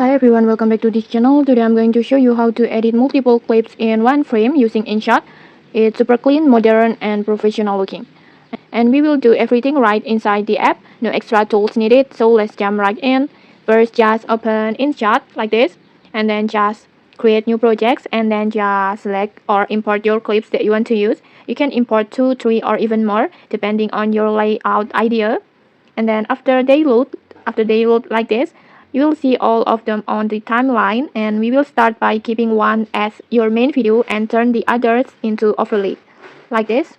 Hi everyone, welcome back to this channel. Today I'm going to show you how to edit multiple clips in one frame using InShot. It's super clean, modern and professional looking. And we will do everything right inside the app. No extra tools needed, so let's jump right in. First, just open InShot like this, and then just create new projects, and then just select or import your clips that you want to use. You can import 2, 3 or even more depending on your layout idea. And then after they load like this, you will see all of them on the timeline, and we will start by keeping one as your main video and turn the others into overlay like this.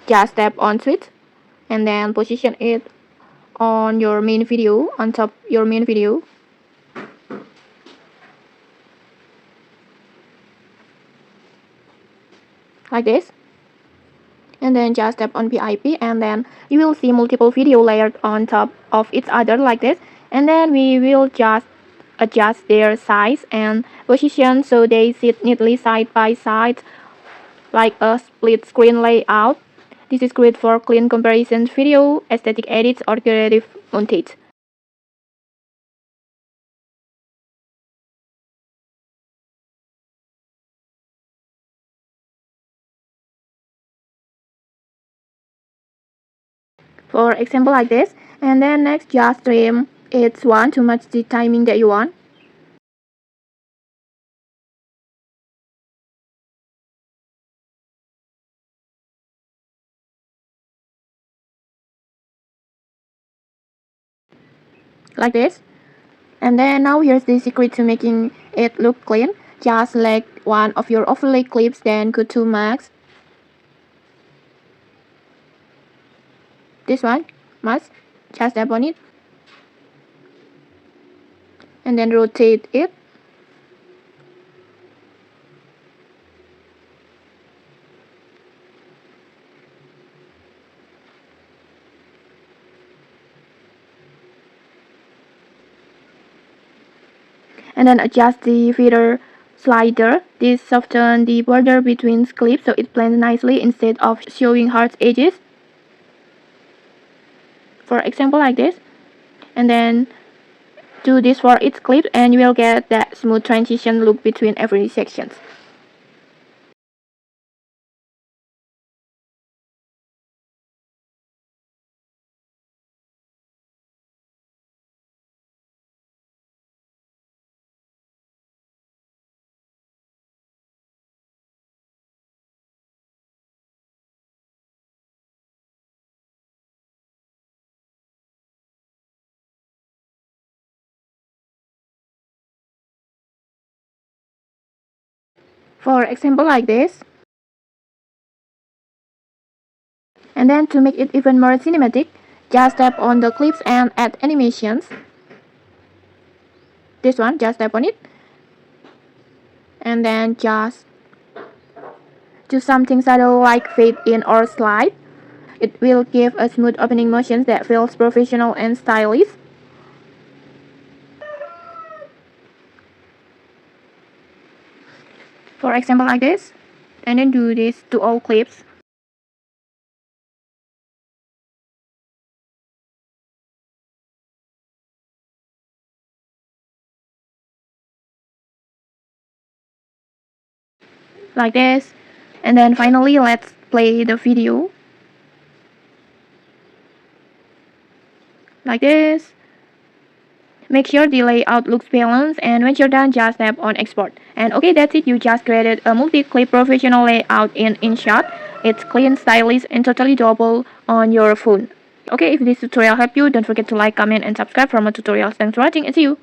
Just tap on switch and then position it on your main video, on top your main video. Like this. And then just tap on VIP, and then you will see multiple video layered on top of each other like this. And then we will just adjust their size and position so they sit neatly side by side like a split screen layout. This is great for clean comparisons video, aesthetic edits or creative montage. For example like this. And then next just trim each one to match the timing that you want. Like this. And then now here's the secret to making it look clean. Just select one of your overlay clips, then go to max. This one, max. Just tap on it. And then rotate it. And then adjust the feather slider. This softens the border between clips so it blends nicely instead of showing hard edges. For example like this. And then do this for each clip and you will get that smooth transition look between every sections. For example like this. And then to make it even more cinematic, just tap on the clips and add animations. This one, just tap on it. And then just do something subtle like fade in or slide. It will give a smooth opening motion that feels professional and stylish. For example like this. And then do this to all clips. Like this. And then finally let's play the video. Like this. Make sure the layout looks balanced, and when you're done just tap on export. And okay, that's it. You just created a multi-clip professional layout in InShot. It's clean, stylish and totally doable on your phone. Okay, if this tutorial helped you, don't forget to like, comment and subscribe for more tutorials. Thanks for watching and see you.